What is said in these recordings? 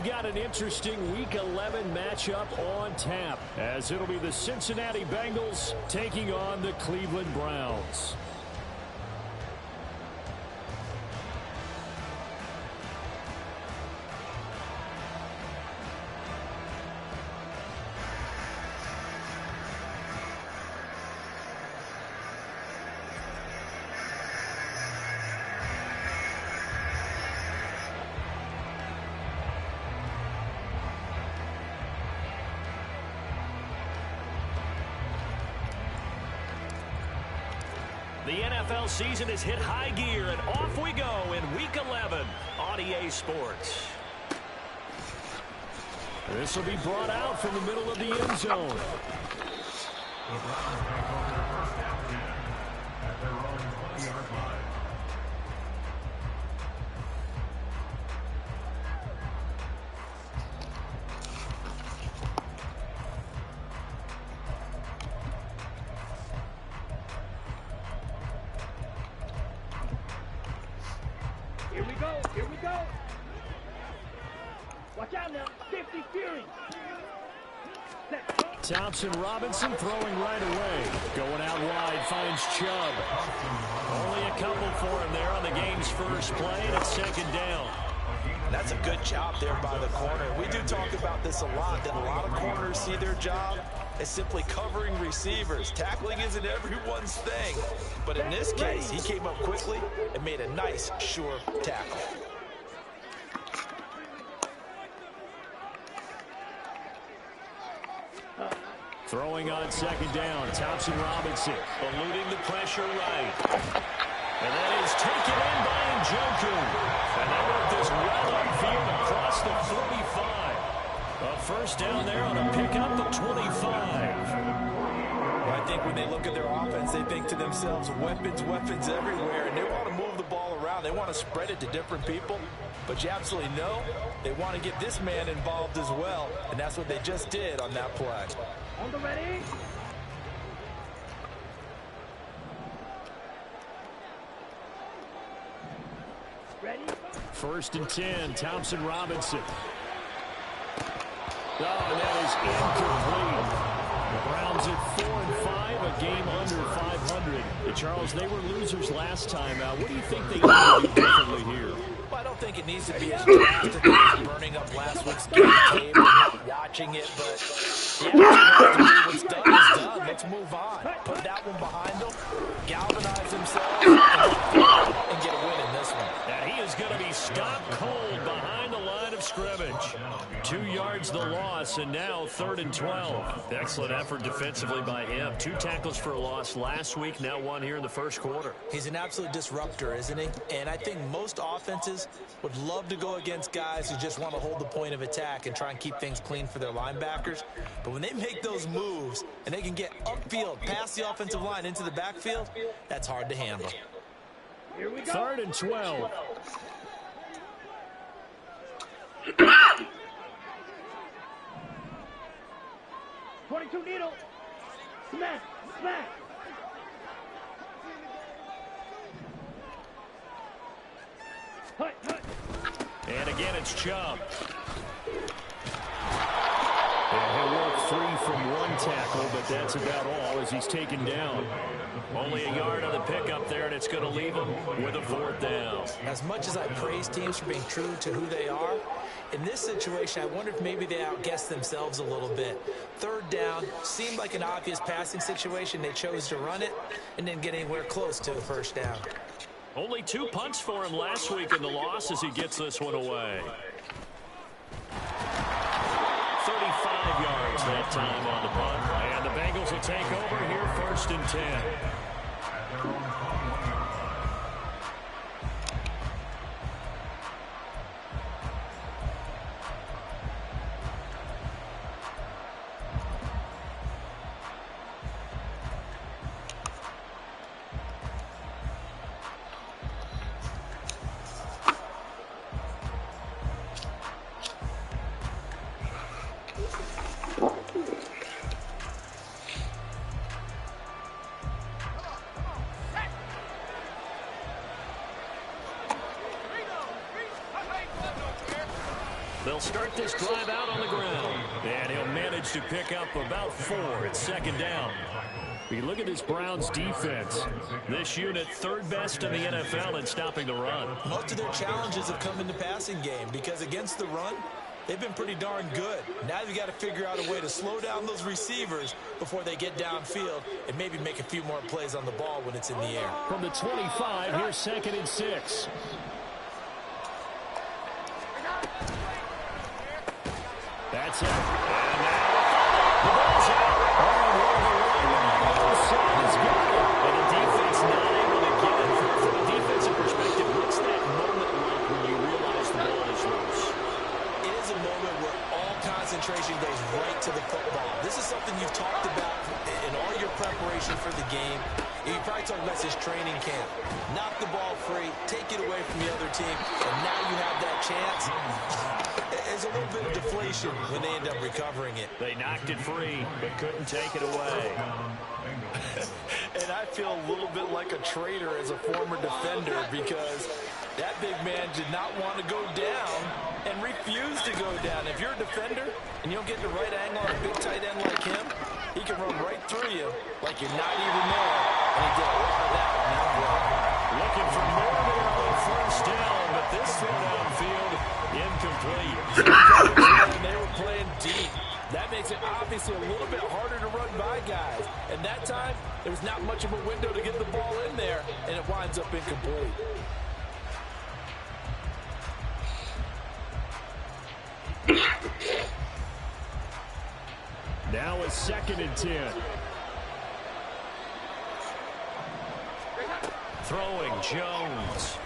got an interesting Week 11 matchup on tap, as it'll be the Cincinnati Bengals taking on the Cleveland Browns. The NFL season has hit high gear, and off we go in Week 11 on EA Sports. This will be brought out from the middle of the end zone. Here we go. Watch out now. 50 Fury. Thompson Robinson throwing right away. Going out wide, finds Chubb. Only a couple for him there on the game's first play, and it's second down. That's a good job there by the corner. We do talk about this a lot, that a lot of corners see their job as simply covering receivers. Tackling isn't everyone's thing. But in this case, he came up quickly and made a nice, sure tackle. Throwing on second down, Thompson Robinson eluding the pressure right. And that is taken in by Njoku. And they work this well upfield across the 45. A first down there on a pickup of 25. I think when they look at their offense, they think to themselves, weapons, weapons everywhere, and they want to move the ball around. They want to spread it to different people. But you absolutely know they want to get this man involved as well, and that's what they just did on that play. On the ready. Ready. First and 10, Thompson Robinson. Oh, that is incomplete. The Browns at 4-5, a game under 500. Charles, they were losers last time. What do you think they need to do differently here? Well, I don't think it needs to be as drastic as burning up last week's game tape and not watching it, but what's done is done. Let's move on. Put that one behind them, galvanize themselves, and get a win in this one. And he is going to be stopped cold behind the line of scrimmage. 2 yards the loss, and now 3rd and 12. Excellent effort defensively by him. 2 tackles for a loss last week, now 1 here in the first quarter. He's an absolute disruptor, isn't he? And I think most offenses would love to go against guys who just want to hold the point of attack and try and keep things clean for their linebackers. But when they make those moves and they can get upfield, past the offensive line into the backfield, that's hard to handle. Here we go. 3rd and 12. 22 needle. Smack. Smack. Hut, hut. And again, it's Chubb. And he'll work 3 from 1 tackle, but that's about all as he's taken down. Only a yard on the pickup there, and it's going to leave him with a 4th down. As much as I praise teams for being true to who they are, in this situation, I wonder if maybe they outguessed themselves a little bit. 3rd down seemed like an obvious passing situation. They chose to run it and didn't get anywhere close to the 1st down. Only 2 punts for him last week in the loss as he gets this one away. 35 yards that time on the punt. And the Bengals will take over here 1st and 10. start this drive out on the ground. And he'll manage to pick up about 4 at second down. You look at this Browns defense. This unit third best in the NFL in stopping the run. Most of their challenges have come in the passing game because against the run, they've been pretty darn good. Now you've got to figure out a way to slow down those receivers before they get downfield and maybe make a few more plays on the ball when it's in the air. From the 25, here's 2nd and 6. That's it. And now the ball's out. And the defense not able to get it. From a defensive perspective, what's that moment like when you realize the ball is loose? It is a moment where all concentration goes right to the football. This is something you've talked about in all your preparation for the game. You probably talked about this training camp. Knock the ball free, take it away from the other team, and now you have that chance. There's a little bit of deflation when they end up recovering it. They knocked it free, but couldn't take it away. And I feel a little bit like a traitor as a former defender because that big man did not want to go down and refused to go down. If you're a defender and you don't get the right angle on a big tight end like him, he can run right through you like you're not even there. And he did a lot of that on that play. Looking for more there on 1st down, but this throw downfield incomplete. And they were playing deep. That makes it obviously a little bit harder to run by guys. And that time, there was not much of a window to get the ball in there, and it winds up incomplete. Now it's 2nd and 10. Throwing Jones.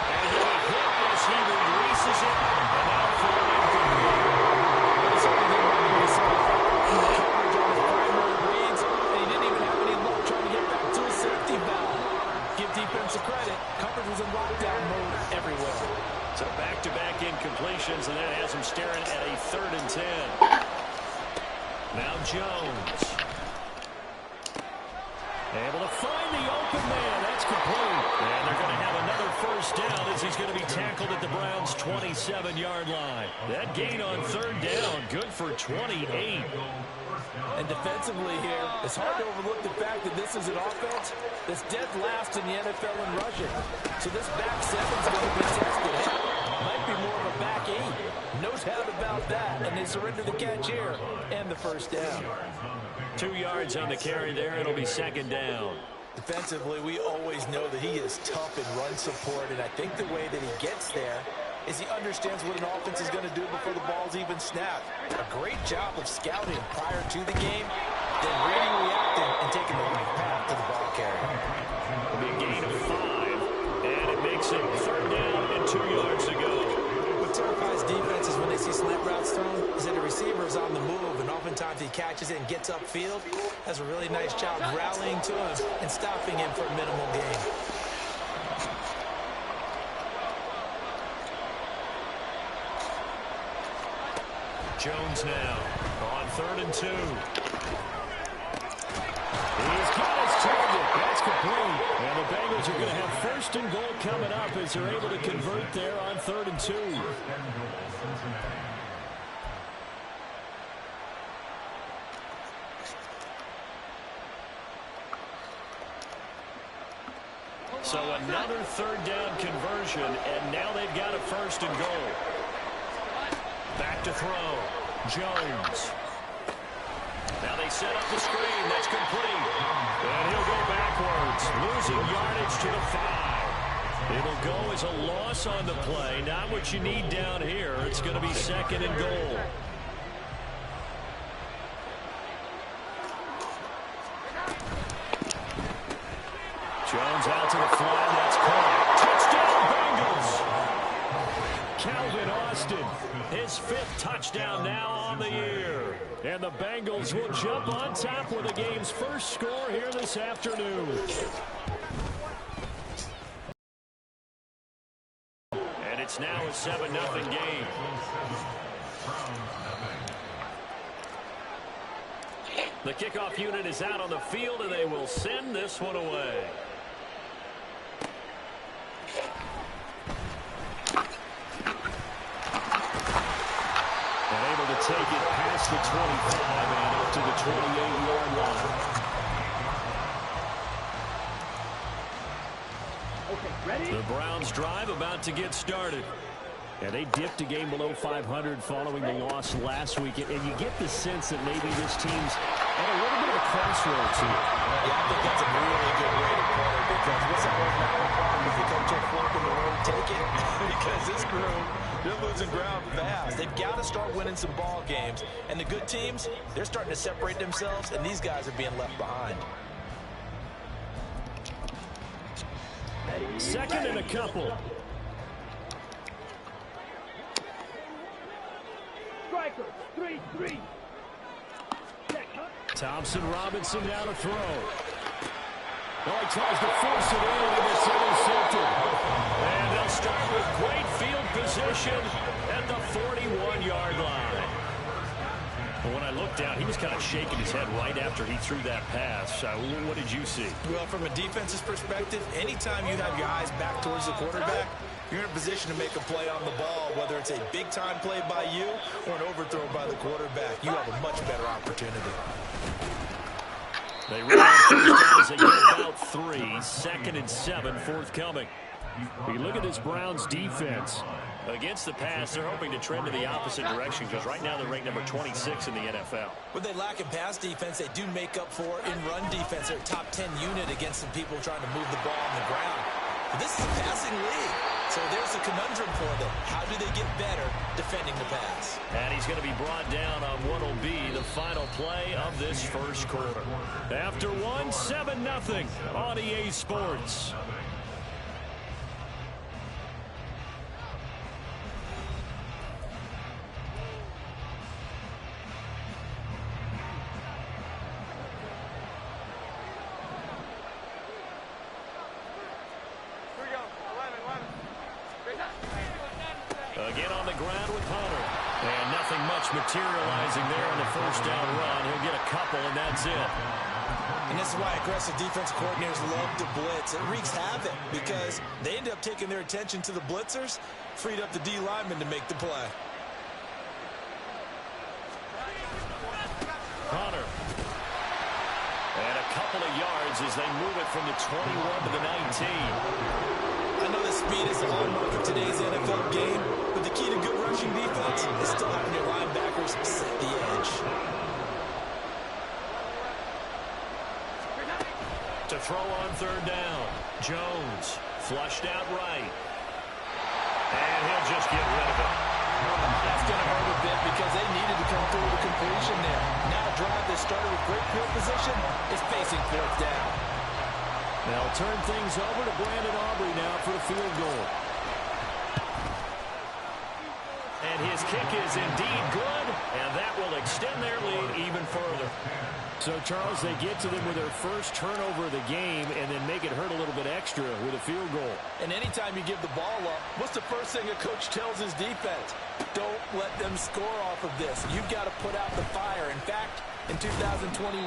And he'll be hit as he releases it. And now for an incomplete. That's everything about this. Coverage on his primary reads, and he didn't even have any luck trying to get back to his safety valve. Give defensive credit. Coverage was in lockdown mode everywhere. So back-to-back incompletions, and that has him staring at a 3rd and 10. Now Jones. Able to find the open man. That's complete. And they're going to have another 1st down as he's going to be tackled at the Browns' 27-yard line. That gain on 3rd down, good for 28. And defensively here, it's hard to overlook the fact that this is an offense that's dead last in the NFL in rushing. So this back seven's going to be tested. Might be more of a back 8. No doubt about that. And they surrender the catch here and the 1st down. 2 yards on the carry there. It'll be 2nd down. Defensively, we always know that he is tough in run support, and I think the way that he gets there is he understands what an offense is going to do before the ball's even snapped. A great job of scouting prior to the game, then reading, reacting, and taking the right path to the ball carrier. It'll be a gain of 5, and it makes it 3rd down and 2 yards to go. What terrifies defenses when they see slant routes thrown is that the receiver is on the move, and oftentimes he catches it and gets upfield. Does a really nice job rallying to him and stopping him for a minimal gain. Jones now on 3rd and 2. He's got his target. That's complete. And the Bengals are going to have 1st and goal coming up as they're able to convert there on 3rd and 2. So another 3rd down conversion, and now they've got a 1st and goal. Back to throw. Jones. Now they set up the screen. That's complete. And he'll go backwards, losing yardage to the 5. It'll go as a loss on the play. Not what you need down here. It's going to be 2nd and goal. Jones out to the flat. That's caught. Touchdown, Bengals. Calvin Austin, his 5th touchdown now on the year. And the Bengals will jump on top with the game's first score here this afternoon. And it's now a 7-0 game. The kickoff unit is out on the field, and they will send this one away. take it past the 25 and up to the 28-yard line. Okay, ready? The Browns drive about to get started. Yeah, they dipped a game below 500 following the loss last week, and you get the sense that maybe this team's at a little bit of a crossroads here. Yeah, I think that's a really good way to put it, because what's it worth now? If you come to a fork in the road, take it. Because this group, they're losing ground fast. They've got to start winning some ball games. And the good teams, they're starting to separate themselves, and these guys are being left behind. Second and a couple. Striker, 3-3. Thompson Robinson now to throw. Oh, he tries to force it in, and it's intercepted. And they'll start with great field position at the 41-yard line. But when I looked down, he was kind of shaking his head right after he threw that pass. What did you see? Well, from a defense's perspective, anytime you have your eyes back towards the quarterback, you're in a position to make a play on the ball, whether it's a big-time play by you or an overthrow by the quarterback. You have a much better opportunity. They run on first down as they get about 3. 2nd and 7, forthcoming. You look at this Browns defense. Against the pass, they're hoping to trend in the opposite direction because right now they're ranked number 26 in the NFL. When they lack in pass defense, they do make up for in run defense. They're a top 10 unit against some people trying to move the ball on the ground. But this is a passing league. So there's a conundrum for them. How do they get better defending the pass? And he's going to be brought down on what will be the final play of this first quarter. After 7-0 on EA Sports. Again on the ground with Hunter. And nothing much materializing there on the first down run. He'll get a couple, and that's it. And this is why aggressive defense coordinators love to blitz. It wreaks havoc because they end up taking their attention to the blitzers, freed up the D lineman to make the play. Hunter. And a couple of yards as they move it from the 21 to the 19. I know that speed is the hallmark of today's NFL game, but the key to good rushing defense is still having your linebackers set the edge. To throw on third down. Jones flushed out right. And he'll just get rid of it. That's going to hurt a bit because they needed to come through with a completion there. Now a drive that started with great field position is facing fourth down. They'll turn things over to Brandon Aubrey now for the field goal. And his kick is indeed good, and that will extend their lead even further. So, Charles, they get to them with their first turnover of the game and then make it hurt a little bit extra with a field goal. And anytime you give the ball up, what's the first thing a coach tells his defense? Don't let them score off of this. You've got to put out the fire. In fact, in 2021,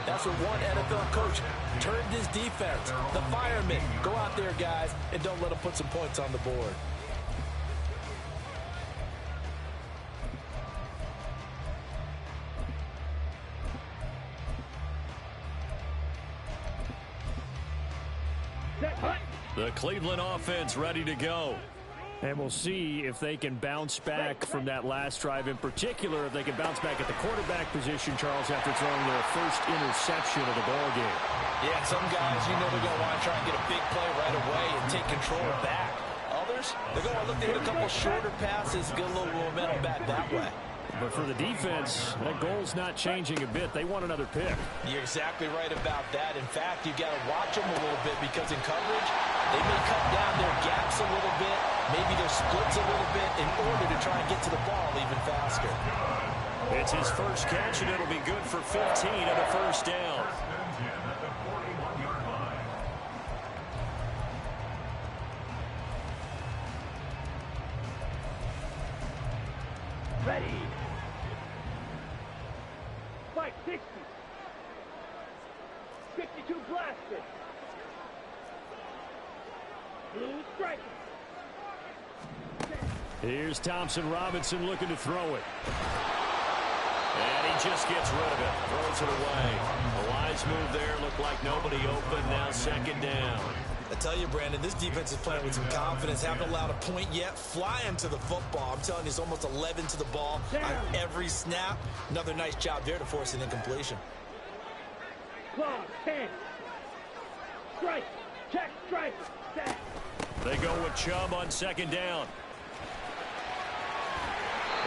that's what one NFL coach turned his defense. The firemen. Go out there, guys, and don't let them put some points on the board. The Cleveland offense ready to go. And we'll see if they can bounce back from that last drive. In particular, if they can bounce back at the quarterback position, Charles, after throwing their first interception of the ball game. Yeah, some guys, you know, they're going to want to try and get a big play right away and take control back. Others, they're going to look to hit a couple shorter passes, get a little momentum back that way. But for the defense, that goal's not changing a bit. They want another pick. You're exactly right about that. In fact, you've got to watch them a little bit because in coverage, they may cut down their gaps a little bit, maybe their splits a little bit in order to try and get to the ball even faster. It's his first catch, and it'll be good for 15 and a first down. Ready. Spike 60. 52 blasted. Blue striker. Here's Thompson Robinson looking to throw it. And he just gets rid of it. Throws it away. A wise move there. Looked like nobody open. Now second down. I tell you, Brandon, this defense is playing with some confidence. Haven't allowed a point yet. Flying to the football. I'm telling you, it's almost 11 to the ball on every snap. Another nice job there to force an incompletion. Claw, 10. Strike. Check, strike. Set. They go with Chubb on second down.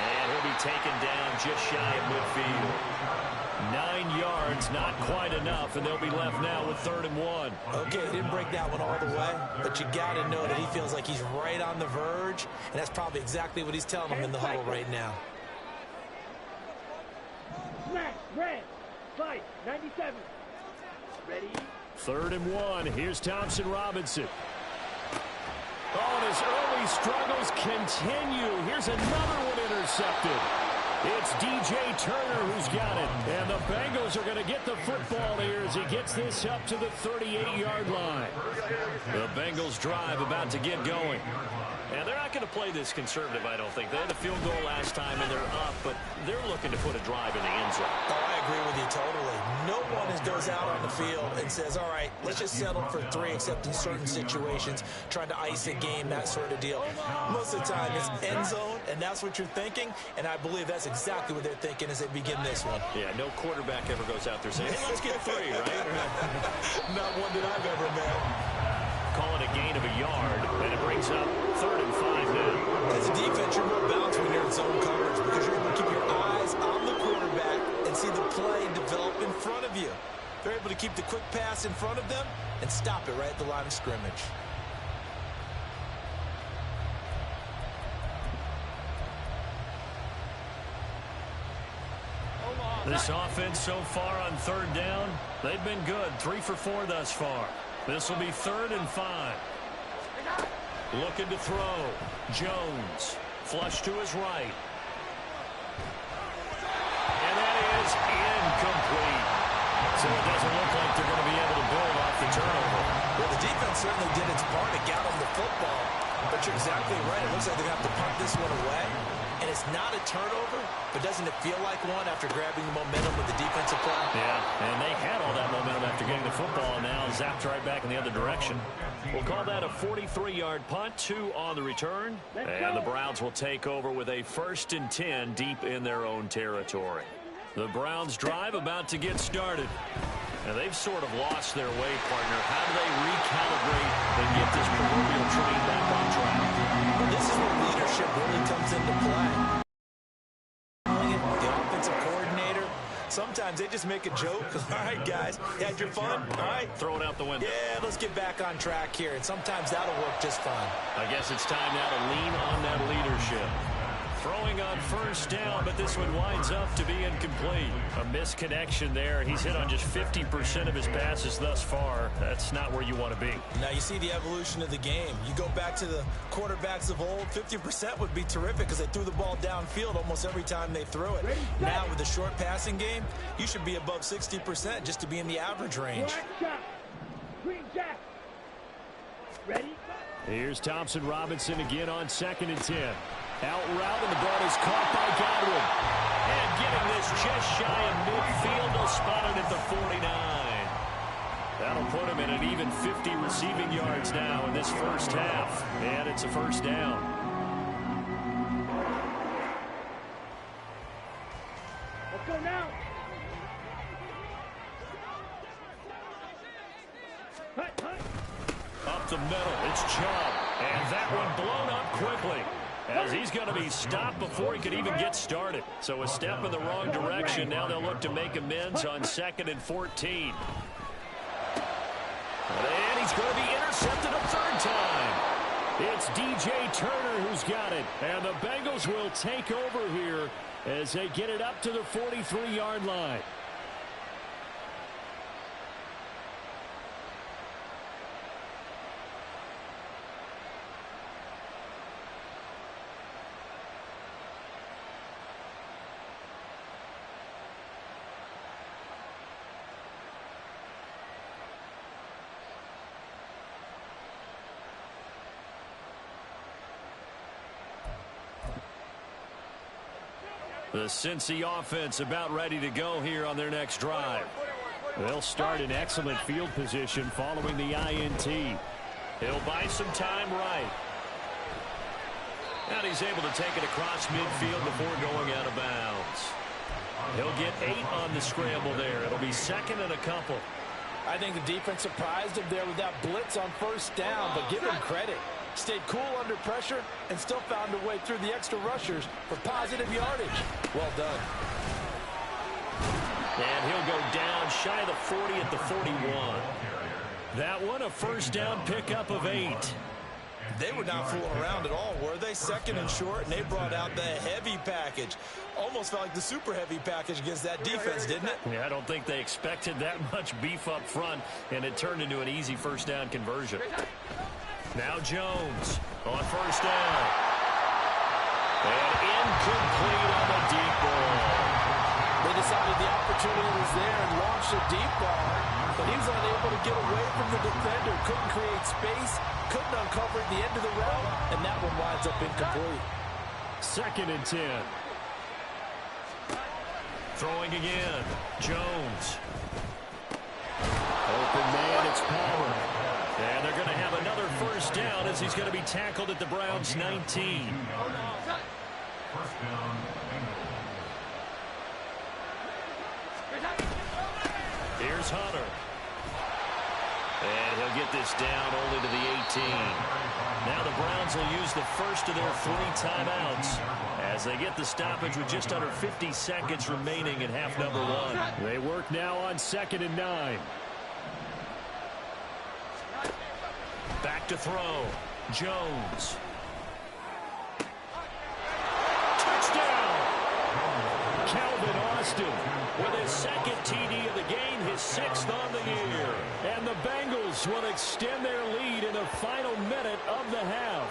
And he'll be taken down just shy of midfield. 9 yards, not quite enough, and they'll be left now with 3rd and 1. Okay, didn't break that one all the way, but you got to know that he feels like he's right on the verge, and that's probably exactly what he's telling them in the huddle right now. Smash, red. Fight, 97. Ready? 3rd and 1. Here's Thompson Robinson. Oh, and his early struggles continue. Here's another one intercepted. It's DJ Turner who's got it. And the Bengals are going to get the football here as he gets this up to the 38-yard line. The Bengals drive about to get going. And they're not going to play this conservative, I don't think. They had a field goal last time, and they're up, but they're looking to put a drive in the end zone. Oh, I agree with you totally. No one goes out on the field and says, all right, let's just settle for 3, except in certain situations, trying to ice a game, that sort of deal. Most of the time, it's end zone, and that's what you're thinking, and I believe that's exactly what they're thinking as they begin this one. Yeah, no quarterback ever goes out there saying, hey, let's get 3, right? Not one that I've ever met. Call it a gain of a yard, and it brings up 3rd and 5 now. As a defense, you're more balanced when you're in zone coverage because you're able to keep your eyes on the quarterback and see the play develop in front of you. They're able to keep the quick pass in front of them and stop it right at the line of scrimmage. This offense so far on 3rd down, they've been good. 3 for 4 thus far. This will be 3rd and 5. Looking to throw. Jones. Flush to his right. And that is incomplete. So it doesn't look like they're going to be able to build off the turnover. Well, the defense certainly did its part to get them the football. But you're exactly right. It looks like they're going to have to punt this one away. And it's not a turnover, but doesn't it feel like one after grabbing the momentum with the defensive play? Yeah, and they had all that momentum after getting the football, and now zapped right back in the other direction. We'll call that a 43-yard punt, 2 on the return. And the Browns will take over with a 1st and 10 deep in their own territory. The Browns drive about to get started. And they've sort of lost their way, partner. How do they recalibrate and get this proverbial train back on track? Well, this is where leadership really comes into play. The offensive coordinator, sometimes they just make a joke. All right, guys, you had your fun? All right. Throw it out the window. Yeah, let's get back on track here. And sometimes that'll work just fine. I guess it's time now to lean on that leadership. Throwing on 1st down, but this one winds up to be incomplete. A misconnection there. He's hit on just 50% of his passes thus far. That's not where you want to be. Now you see the evolution of the game. You go back to the quarterbacks of old, 50% would be terrific because they threw the ball downfield almost every time they threw it. Now with the short passing game, you should be above 60% just to be in the average range. Green Jack. Ready? Here's Thompson Robinson again on 2nd and 10. Out route, and the ball is caught by Godwin. And getting this just shy of midfield, they'll spot it at the 49. That'll put him at an even 50 receiving yards now in this 1st half. And it's a 1st down. Let's go now. Up the middle, it's Chubb. And that one blown up quickly, as he's going to be stopped before he could even get started. So a step in the wrong direction. Now they'll look to make amends on 2nd and 14. And he's going to be intercepted a 3rd time. It's DJ Turner who's got it. And the Bengals will take over here as they get it up to the 43-yard line. The Cincy offense about ready to go here on their next drive. They'll start in excellent field position following the INT. He'll buy some time right. And he's able to take it across midfield before going out of bounds. He'll get 8 on the scramble there. It'll be second and a couple. I think the defense surprised him there with that blitz on first down, but give him credit. Stayed cool under pressure and still found a way through the extra rushers for positive yardage. Well done. And he'll go down shy of the 40 at the 41. That one a first down pickup of 8. They were not fooling around at all, were they? Second and short, and they brought out the heavy package. Almost felt like the super heavy package against that defense, didn't it? Yeah, I don't think they expected that much beef up front, and it turned into an easy first down conversion. Now Jones on first down. And incomplete on the deep ball. They decided the opportunity was there and launched a deep ball, but he was unable to get away from the defender. Couldn't create space, couldn't uncover the end of the route, and that one winds up incomplete. Second and 10. Throwing again. Jones. Open man, it's Palmer. And they're going to have another first down as he's going to be tackled at the Browns' 19. First down. Here's Hunter. And he'll get this down only to the 18. Now the Browns will use the first of their 3 timeouts as they get the stoppage with just under 50 seconds remaining in half number 1. They work now on second and 9. Back to throw. Jones. Touchdown! Calvin Austin With his second TD of the game, his 6th on the year. and the Bengals will extend their lead in the final minute of the half.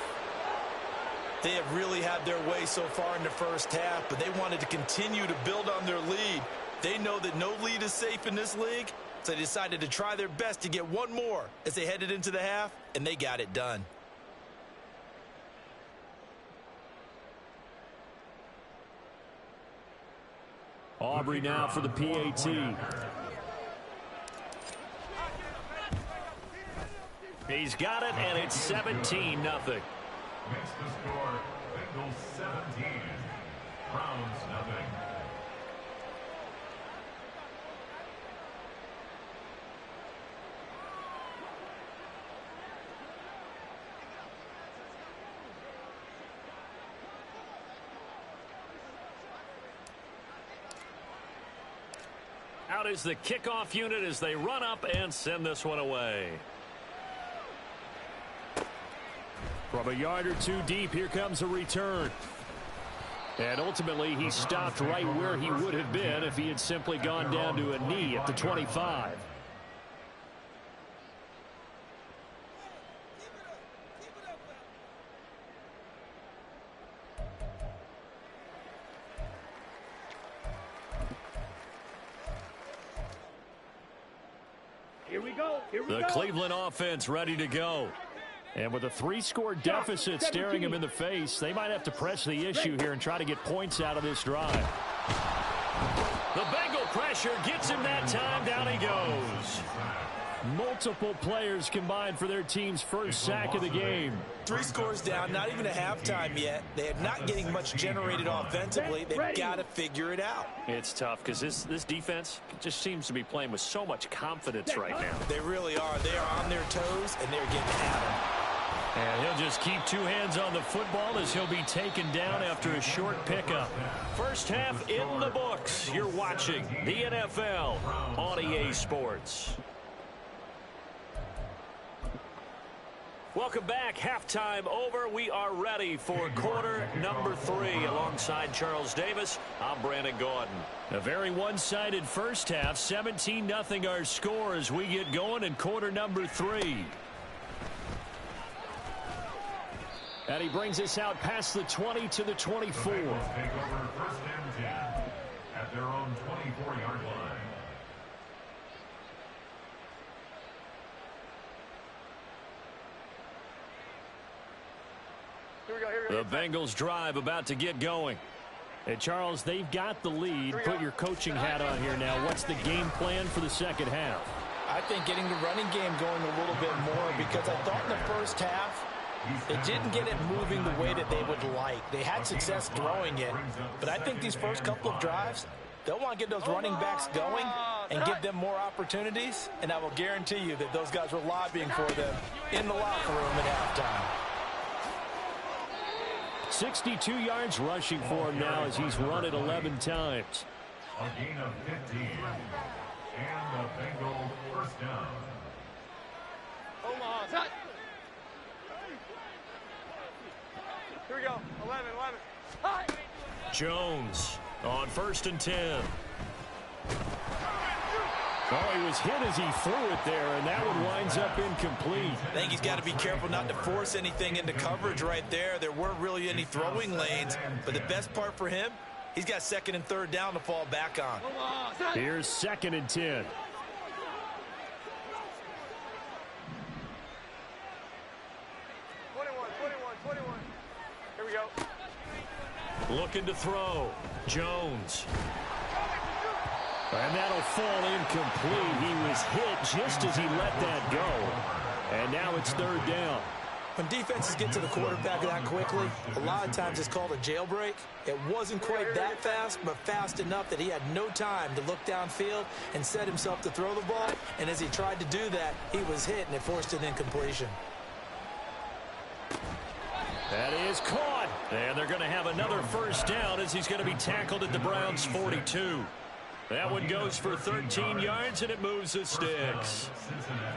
They have really had their way so far in the first half, but they wanted to continue to build on their lead. They know that no lead is safe in this league, so they decided to try their best to get one more as they headed into the half, and they got it done. Aubrey now for the PAT. He's got it, and it's 17-0. Makes the score Bengals 17, Browns nothing. Out is the kickoff unit as they run up and send this one away. From a yard or 2 deep, here comes a return. And ultimately, he stopped right where he would have been if he had simply gone down to a knee at the 25. Here we go. Here we The go. Cleveland offense ready to go. And with a 3-score deficit staring him in the face, they might have to press the issue here and try to get points out of this drive. The Bengal pressure gets him that time. Down he goes. Multiple players combined for their team's first sack of the game. 3 scores down, not even a halftime yet. They are not getting much generated offensively. They've got to figure it out. It's tough because this defense just seems to be playing with so much confidence right now. They really are. They are on their toes, and they're getting at them. And he'll just keep 2 hands on the football as he'll be taken down after a short pickup. First half in the books. You're watching the NFL on EA Sports. Welcome back. Halftime over. We are ready for quarter number 3. Alongside Charles Davis, I'm Brandon Gordon. A very one-sided first half. 17-0 our score as we get going in quarter number 3. And he brings us out past the 20 to the 24. Take over first and 10 at their own 24-yard line. The Bengals drive about to get going. Hey, Charles, they've got the lead. Put your coaching hat on here now. What's the game plan for the second half? I think getting the running game going a little bit more, because I thought in the first half they didn't get it moving the way that they would like. They had success throwing it, but I think these first couple of drives, they'll want to get those running backs going and give them more opportunities, and I will guarantee you that those guys were lobbying for them in the locker room at halftime. 62 yards rushing for him now as he's run it 11 times. A gain of 15. And the Bengals first down. Here we go. 11. Jones on 1st and 10. Oh, he was hit as he threw it there, and that one winds up incomplete. I think he's got to be careful not to force anything into coverage right there. There weren't really any throwing lanes, but the best part for him, he's got 2nd and 3rd down to fall back on. Here's 2nd and 10. 21. Here we go. Looking to throw. Jones. And that'll fall incomplete. He was hit just as he let that go. And now it's 3rd down. When defenses get to the quarterback that quickly, a lot of times it's called a jailbreak. It wasn't quite that fast, but fast enough that he had no time to look downfield and set himself to throw the ball. And as he tried to do that, he was hit, and it forced an incompletion. That is caught. And they're going to have another 1st down as he's going to be tackled at the Browns' 42. That one goes for 13 yards, and it moves the sticks.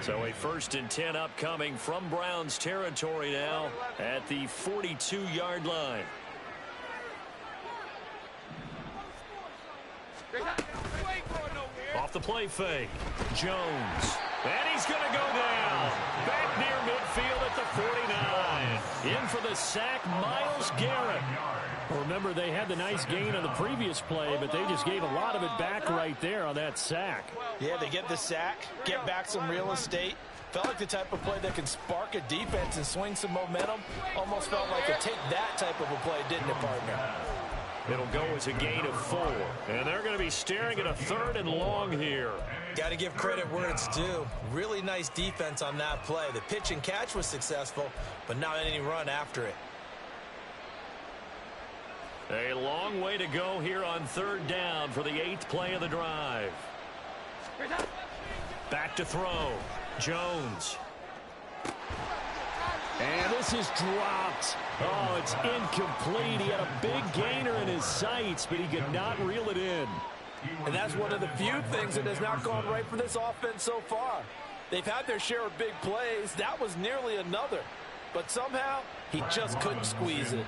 So a 1st and 10 upcoming from Browns territory now at the 42-yard line. Off the play fake. Jones. And he's going to go down. Back near midfield at the 49. In for the sack, Myles Garrett. Remember, they had the nice gain on the previous play, but they just gave a lot of it back right there on that sack. Yeah, they get the sack, get back some real estate. Felt like the type of play that can spark a defense and swing some momentum. Almost felt like a take that type of a play, didn't it, partner? It'll go as a gain of 4. And they're going to be staring at a 3rd and long here. Got to give credit where it's due. Really nice defense on that play. The pitch and catch was successful, but not any run after it. A long way to go here on 3rd down for the 8th play of the drive. Back to throw. Jones. And this is dropped. Oh, it's incomplete. He had a big gainer in his sights, but he could not reel it in. And that's one of the few things that has not gone right for this offense so far. They've had their share of big plays. That was nearly another. But somehow, he just couldn't squeeze it.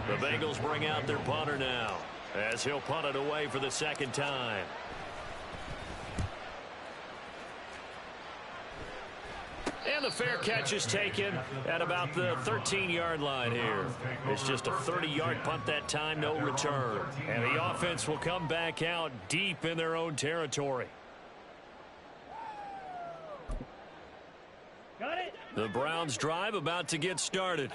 The Bengals bring out their punter now as he'll punt it away for the 2nd time. And the fair catch is taken at about the 13-yard line here. It's just a 30-yard punt that time, no return. And the offense will come back out deep in their own territory. Got it. The Browns drive about to get started.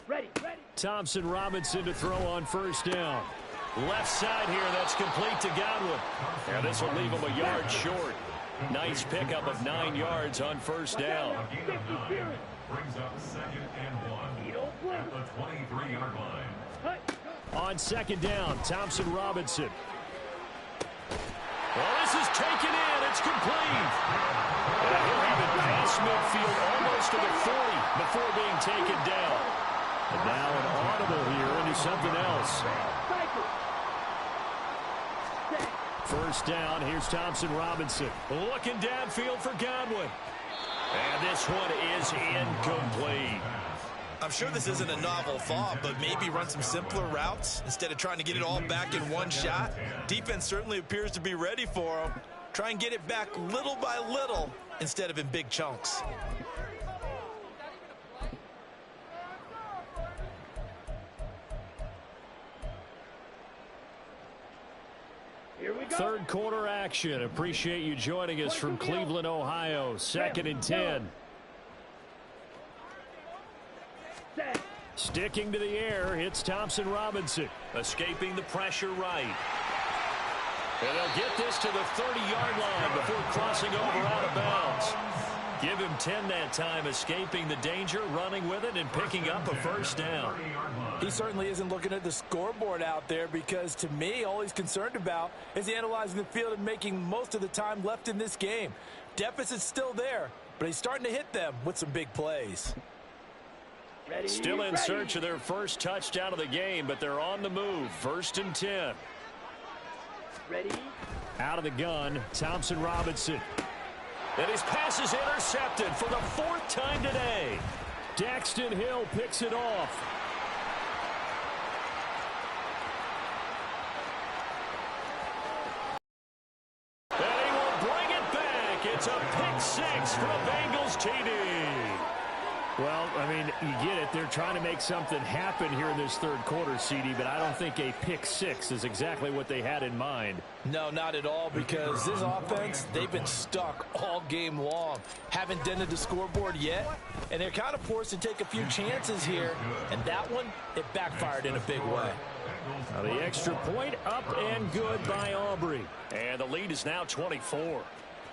Ready. Thompson Robinson to throw on 1st down. Left side here, that's complete to Godwin. And this will leave him a yard short. Nice pickup of 9 yards on 1st down. Brings up 2nd and 1 at the 23-yard line. On 2nd down, Thompson Robinson. Well, this is taken in. It's complete. And he'll have it past midfield almost to the 40 before being taken down. And now an audible here into something else. 1st down, here's Thompson Robinson. Looking downfield for Godwin. And this one is incomplete. I'm sure this isn't a novel thought, but maybe run some simpler routes instead of trying to get it all back in one shot. Defense certainly appears to be ready for him. Try and get it back little by little instead of in big chunks. Here we go. 3rd quarter action. Appreciate you joining us from Cleveland, Ohio. 2nd and 10. Sticking to the air, it's Thompson Robinson. Escaping the pressure right. And they'll get this to the 30-yard line before crossing over out of bounds. Give him 10 that time, escaping the danger, running with it, and picking up a first down. He certainly isn't looking at the scoreboard out there because, to me, all he's concerned about is analyzing the field and making most of the time left in this game. Deficit's still there, but he's starting to hit them with some big plays. Still in search of their first touchdown of the game, but they're on the move. 1st and 10. Ready? Out of the gun, Thompson Robinson. And his pass is intercepted for the 4th time today. Daxton Hill picks it off. And he will bring it back. It's a pick 6 for a Bengals TD. Well, I mean, you get it. They're trying to make something happen here in this third quarter, CD, but I don't think a pick 6 is exactly what they had in mind. No, not at all, because this offense, they've been stuck all game long. Haven't dented the scoreboard yet, and they're kind of forced to take a few chances here, and that one, it backfired in a big way. Now the extra point up and good by Aubrey. And the lead is now 24.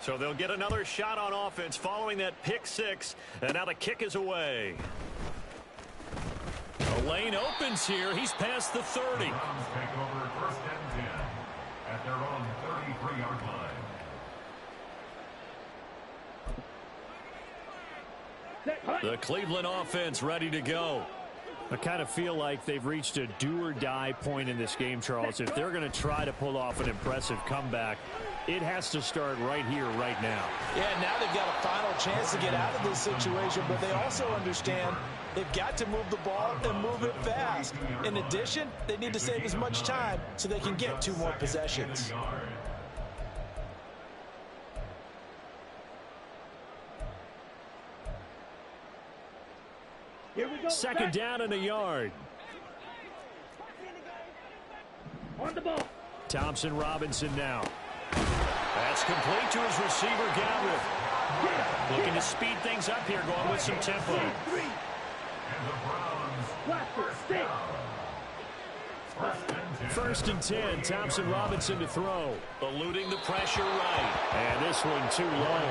So they'll get another shot on offense following that pick 6. And now the kick is away. The lane opens here. He's past the 30. Take over 1st and 10 at their own 33-yard line. The Cleveland offense ready to go. I kind of feel like they've reached a do-or-die point in this game, Charles. If they're going to try to pull off an impressive comeback, it has to start right here, right now. Yeah, now they've got a final chance to get out of this situation, but they also understand they've got to move the ball and move it fast. In addition, they need to save as much time so they can get 2 more possessions. Here we go. 2nd down and a yard. On the ball. Thompson Robinson now. That's complete to his receiver, Galvin. Looking to speed things up here, going with some tempo. 3. Blaster, stay. 1st and 10, Thompson Robinson to throw. Eluding the pressure right. And this one too low.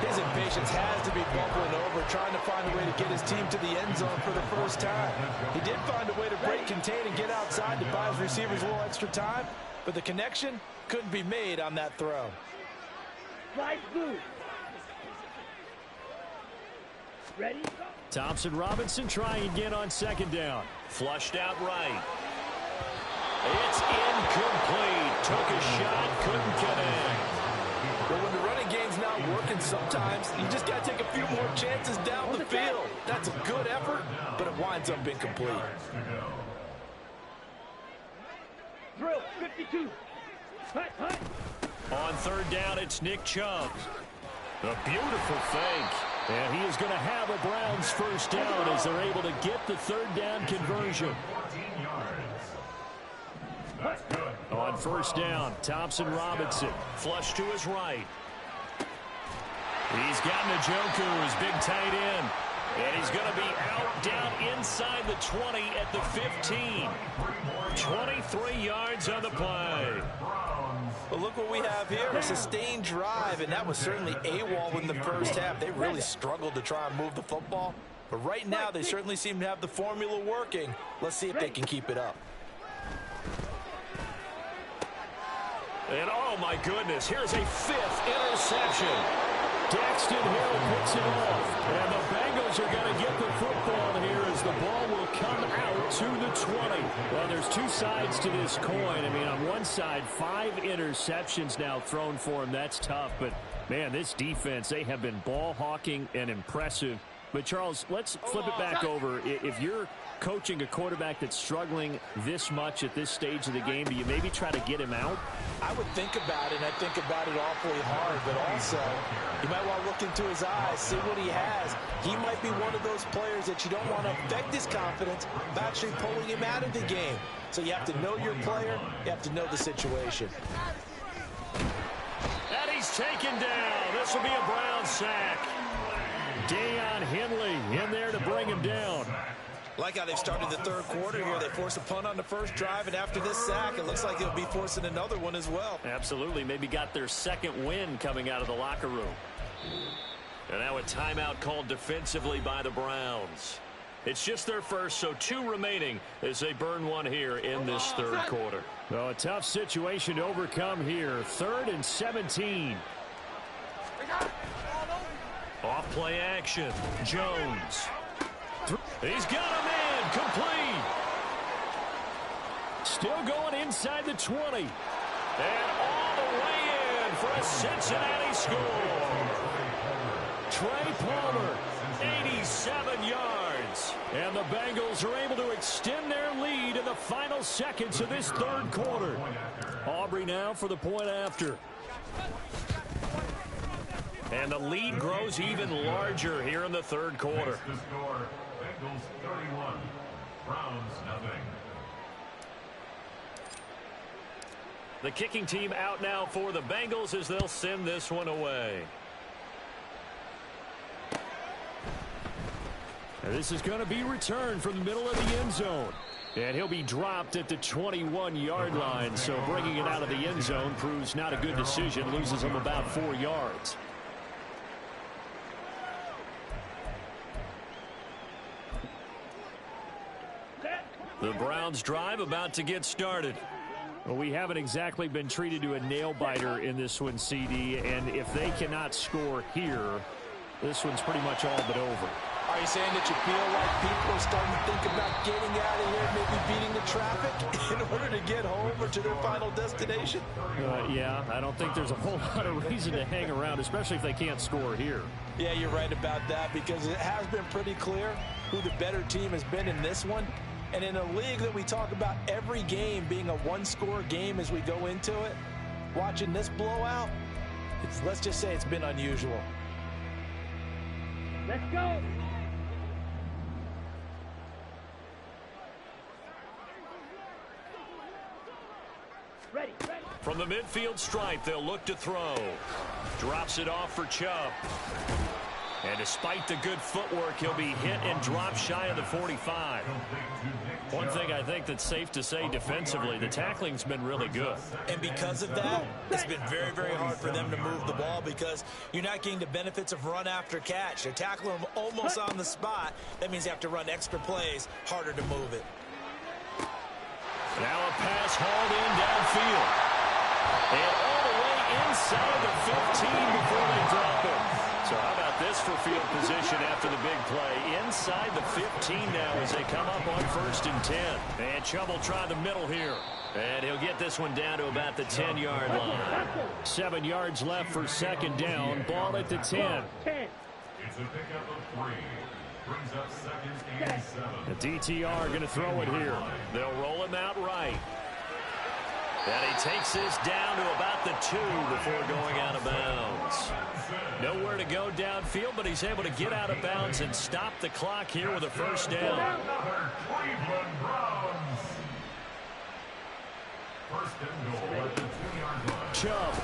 His impatience has to be bubbling over, trying to find a way to get his team to the end zone for the first time. He did find a way to break contain and get outside to buy his receivers a little extra time, but the connection couldn't be made on that throw. Slide blue. Ready? Thompson Robinson trying again on 2nd down. Flushed out right. It's incomplete. Took a shot, couldn't connect. But when the running game's not working, sometimes you just got to take a few more chances down the field. That's a good effort, but it winds up incomplete. Drill, 52. Hut, hut. On 3rd down, it's Nick Chubb. A beautiful fake. And he is going to have a Browns first down as they're able to get the 3rd down conversion. On 1st down, Thompson Robinson. Flush to his right. He's got Njoku, his big tight end. And he's going to be out down inside the 20 at the 15. 23 yards on the play. But look what we have here, a sustained drive, and that was certainly AWOL in the first half. They really struggled to try and move the football. But right now, they certainly seem to have the formula working. Let's see if they can keep it up. And oh my goodness, here's a 5th interception. Daxton Hill picks it off. And the Bengals are going to get the football here as the ball will come out to the 20. Well, there's 2 sides to this coin. I mean, on one side, 5 interceptions now thrown for him. That's tough. But, man, this defense, they have been ball hawking and impressive. But, Charles, let's flip it back over. If you're coaching a quarterback that's struggling this much at this stage of the game, do you maybe try to get him out? I would think about it, and I think about it awfully hard, but also you might want to look into his eyes, see what he has. He might be one of those players that you don't want to affect his confidence by actually pulling him out of the game. So you have to know your player, you have to know the situation. And he's taken down. This will be a Brown sack. Deion Henley in there to bring him down. Like how they've started the third quarter here. They force a punt on the first drive, and after this sack, it looks like they'll be forcing another one as well. Absolutely. Maybe got their second win coming out of the locker room. And now a timeout called defensively by the Browns. It's just their first, so 2 remaining as they burn one here in this third quarter. Well, a tough situation to overcome here. 3rd and 17. Off play action. Jones. He's got a man. Complete. Still going inside the 20. And all the way in for a Cincinnati score. Trey Palmer, 87 yards. and the Bengals are able to extend their lead in the final seconds of this third quarter. Aubrey now for the point after. And the lead grows even larger here in the third quarter. The score, Bengals 31, Browns nothing. The kicking team out now for the Bengals as they'll send this one away. And this is going to be returned from the middle of the end zone. And he'll be dropped at the 21-yard line. So bringing it out of the end zone proves not a good decision. Loses him about 4 yards. The Browns drive about to get started. Well, we haven't exactly been treated to a nail-biter in this one, CD. And if they cannot score here, this one's pretty much all but over. Are you saying that you feel like people are starting to think about getting out of here, maybe beating the traffic in order to get home or to their final destination? Yeah, I don't think there's a whole lot of reason to hang around, especially if they can't score here. Yeah, you're right about that, because it has been pretty clear who the better team has been in this one. And in a league that we talk about every game being a one-score game as we go into it, watching this blowout, let's just say it's been unusual. Let's go. Ready. From the midfield stripe, they'll look to throw. Drops it off for Chubb. And despite the good footwork, he'll be hit and dropped shy of the 45. One thing I think that's safe to say defensively, the tackling's been really good. And because of that, it's been very, very hard for them to move the ball, because you're not getting the benefits of run after catch. They're tackling them almost on the spot. That means you have to run extra plays, harder to move it. Now a pass hauled in downfield. And all the way inside the 15 before they drop it. So how about this for field position after the big play? Inside the 15 now as they come up on 1st and 10. And Chubb will try the middle here. And he'll get this one down to about the 10-yard line. 7 yards left for second down. Ball at the 10. It's a pickup of 3. Brings up 2nd and 7. The DTR going to throw it here. They'll roll him out right. And he takes this down to about the 2 before going out of bounds. Nowhere to go downfield, but he's able to get out of bounds and stop the clock here with a first down. Another Cleveland Browns. 1st and goal at the 2-yard line. Chubb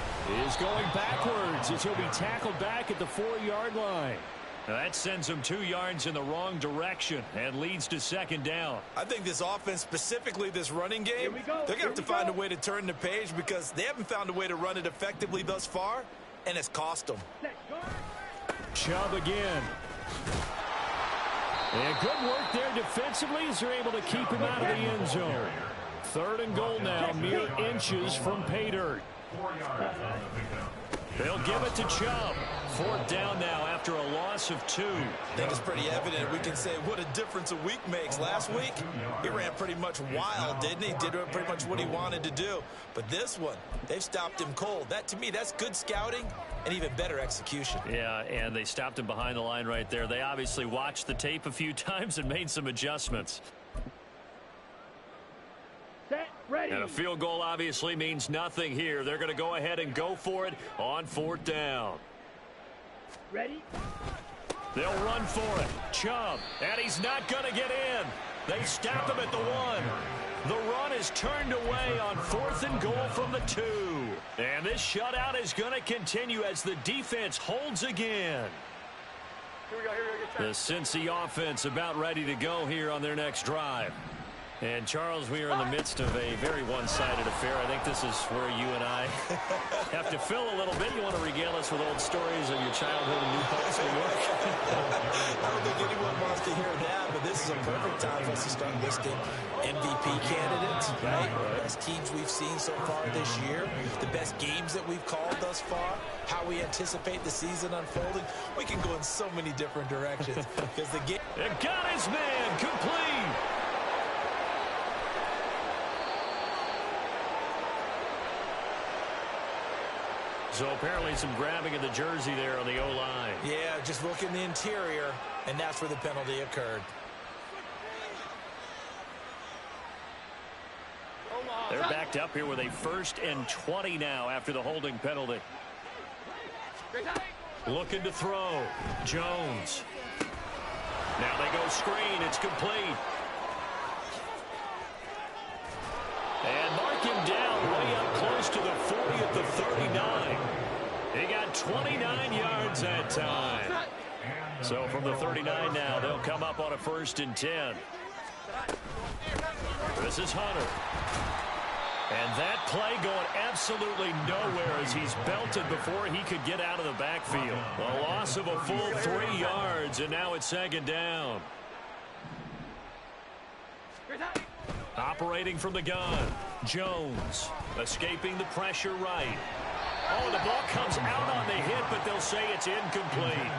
is going backwards as he'll be tackled back at the 4-yard line. Now that sends him 2 yards in the wrong direction and leads to second down. I think this offense, specifically this running game, they're going to have to find a way to turn the page, because they haven't found a way to run it effectively thus far, and it's cost them. Chubb again. And good work there defensively as they're able to keep him out of the end zone. 3rd and goal now, mere inches from pay dirt. 4 yards on the pickup. They'll give it to Chubb. 4th down now after a loss of 2. I think it's pretty evident. We can say what a difference a week makes. Last week, he ran pretty much wild, didn't he? Did pretty much what he wanted to do. But this one, they've stopped him cold. That, to me, that's good scouting and even better execution. Yeah, and they stopped him behind the line right there. They obviously watched the tape a few times and made some adjustments. Set. Ready. And a field goal obviously means nothing here. They're going to go ahead and go for it on 4th down. Ready. They'll run for it. Chubb. And he's not going to get in. They stop him at the 1. The run is turned away on 4th and goal from the 2. And this shutout is going to continue as the defense holds again. The Cincy offense about ready to go here on their next drive. And, Charles, we are in the midst of a very one-sided affair. I think this is where you and I have to fill a little bit. You want to regale us with old stories of your childhood in New Paltz, New York? I don't think anyone wants to hear that, but this is a perfect time for us to start listing MVP candidates, right? The best teams we've seen so far this year, the best games that we've called thus far, how we anticipate the season unfolding. We can go in so many different directions because the game... And got his man complete. So apparently some grabbing of the jersey there on the O-line. Yeah, just look in the interior, and that's where the penalty occurred. They're backed up here with a 1st and 20 now after the holding penalty. Looking to throw. Jones. Now they go screen. It's complete. And mark him down way up close to the 40 at the 39. He got 29 yards that time. So from the 39 now, they'll come up on a 1st and 10. This is Hunter. And that play going absolutely nowhere as he's belted before he could get out of the backfield. A loss of a full 3 yards, and now it's 2nd down. Operating from the gun, Jones escaping the pressure right. Oh, the ball comes out on the hit, but they'll say it's incomplete.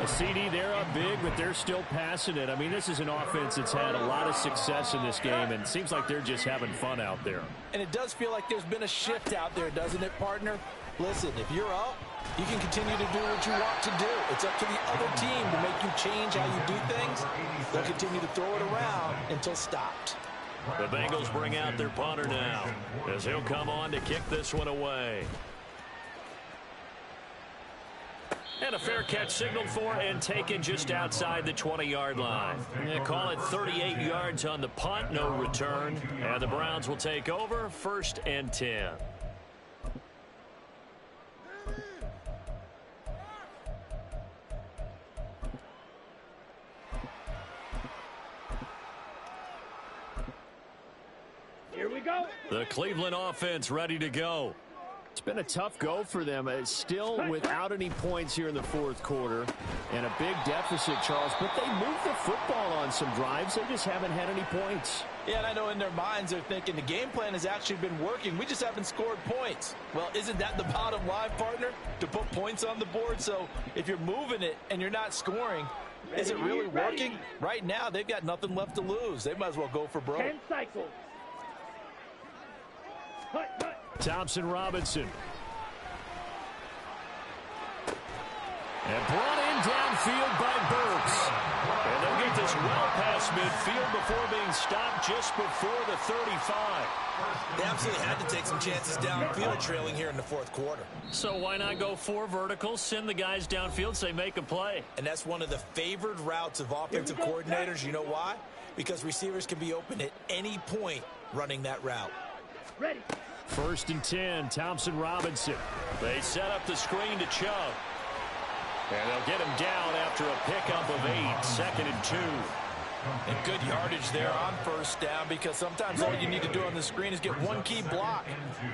A CD, they're up big, but they're still passing it. I mean, this is an offense that's had a lot of success in this game, and it seems like they're just having fun out there. And it does feel like there's been a shift out there, doesn't it, partner? Listen, if you're up, you can continue to do what you want to do. It's up to the other team to make you change how you do things. They'll continue to throw it around until stopped. The Bengals bring out their punter now as he'll come on to kick this one away. And a fair catch signaled for and taken just outside the 20-yard line. Call it 38 yards on the punt, no return. And the Browns will take over, 1st and 10. Here we go. The Cleveland offense ready to go. It's been a tough go for them. It's still without any points here in the 4th quarter and a big deficit, Charles. But they moved the football on some drives. They just haven't had any points. Yeah, and I know in their minds they're thinking the game plan has actually been working. We just haven't scored points. Well, isn't that the bottom line, partner? To put points on the board? So if you're moving it and you're not scoring, is it really working? Right now, they've got nothing left to lose. They might as well go for broke. 10 cycles. Hut. Thompson Robinson. And brought in downfield by Burks. And they'll get this well past midfield before being stopped just before the 35. They absolutely had to take some chances downfield trailing here in the 4th quarter. So why not go 4 verticals, send the guys downfield, say make a play? And that's one of the favored routes of offensive coordinators. You know why? Because receivers can be open at any point running that route. Ready. 1st and 10, Thompson Robinson. They set up the screen to Chubb. And they'll get him down after a pickup of 8, 2nd and 2. And good yardage there on 1st down because sometimes all you need to do on the screen is get one key block.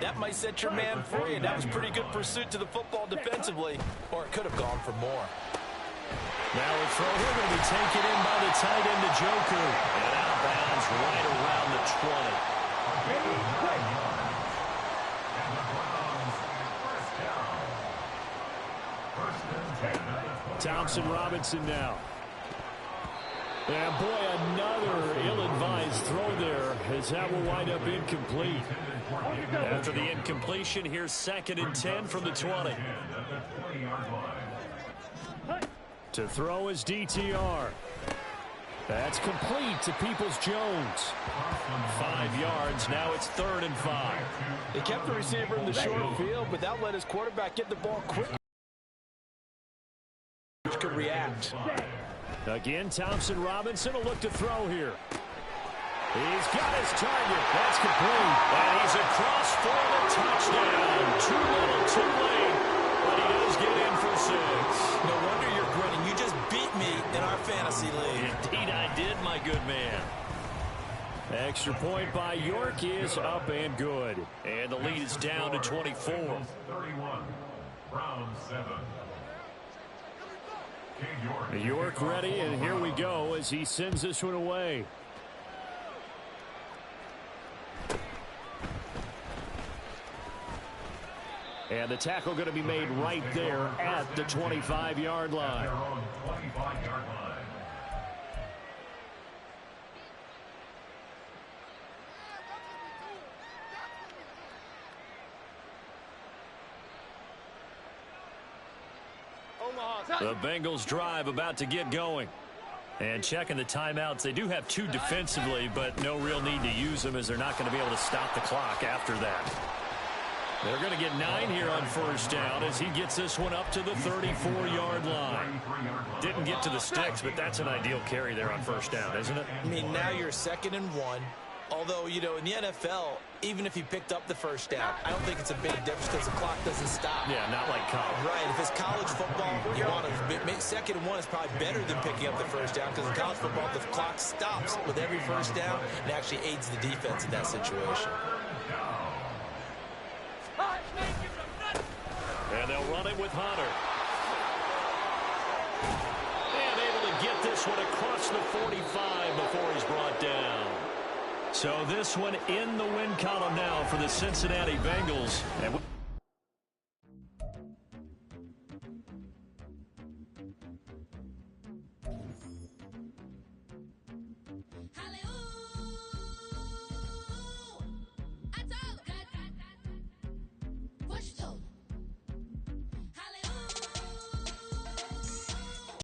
That might set your man free, and that was pretty good pursuit to the football defensively, or it could have gone for more. Now a throw here going to be taken in by the tight end to Joku. And out of bounds right around the 20. Thompson Robinson now. And boy, another ill-advised throw there as that will wind up incomplete. After the incompletion, here's 2nd and 10 from the 20. To throw is DTR. That's complete to Peoples-Jones. 5 yards, now it's 3rd and 5. They kept the receiver in the short field, but that let his quarterback get the ball quicker. Could react. Again, Thompson Robinson will look to throw here. He's got his target. That's complete. And he's across for the touchdown. Too little, too late. But he does get in for 6. No wonder you're grinning. You just beat beat me in our fantasy league. Indeed I did, my good man. Extra point by York is up and good. And the lead is down to 24. 31. Round 7. York ready, and here we go as he sends this one away. And the tackle going to be made right there at the 25-yard line. The Bengals drive about to get going. And checking the timeouts, they do have 2 defensively, but no real need to use them as they're not going to be able to stop the clock after that. They're going to get 9 here on first down as he gets this one up to the 34-yard line. Didn't get to the sticks, but that's an ideal carry there on first down, isn't it? I mean, now you're 2nd and 1. Although, you know, in the NFL, even if he picked up the first down, I don't think it's a big difference because the clock doesn't stop. Yeah, not like college. Right. If it's college football, you want to 2nd and 1 is probably better than picking up the first down because in college football, the clock stops with every first down and actually aids the defense in that situation. And they'll run it with Hunter. And able to get this one across the 45 before he's brought down. So this one in the win column now for the Cincinnati Bengals. And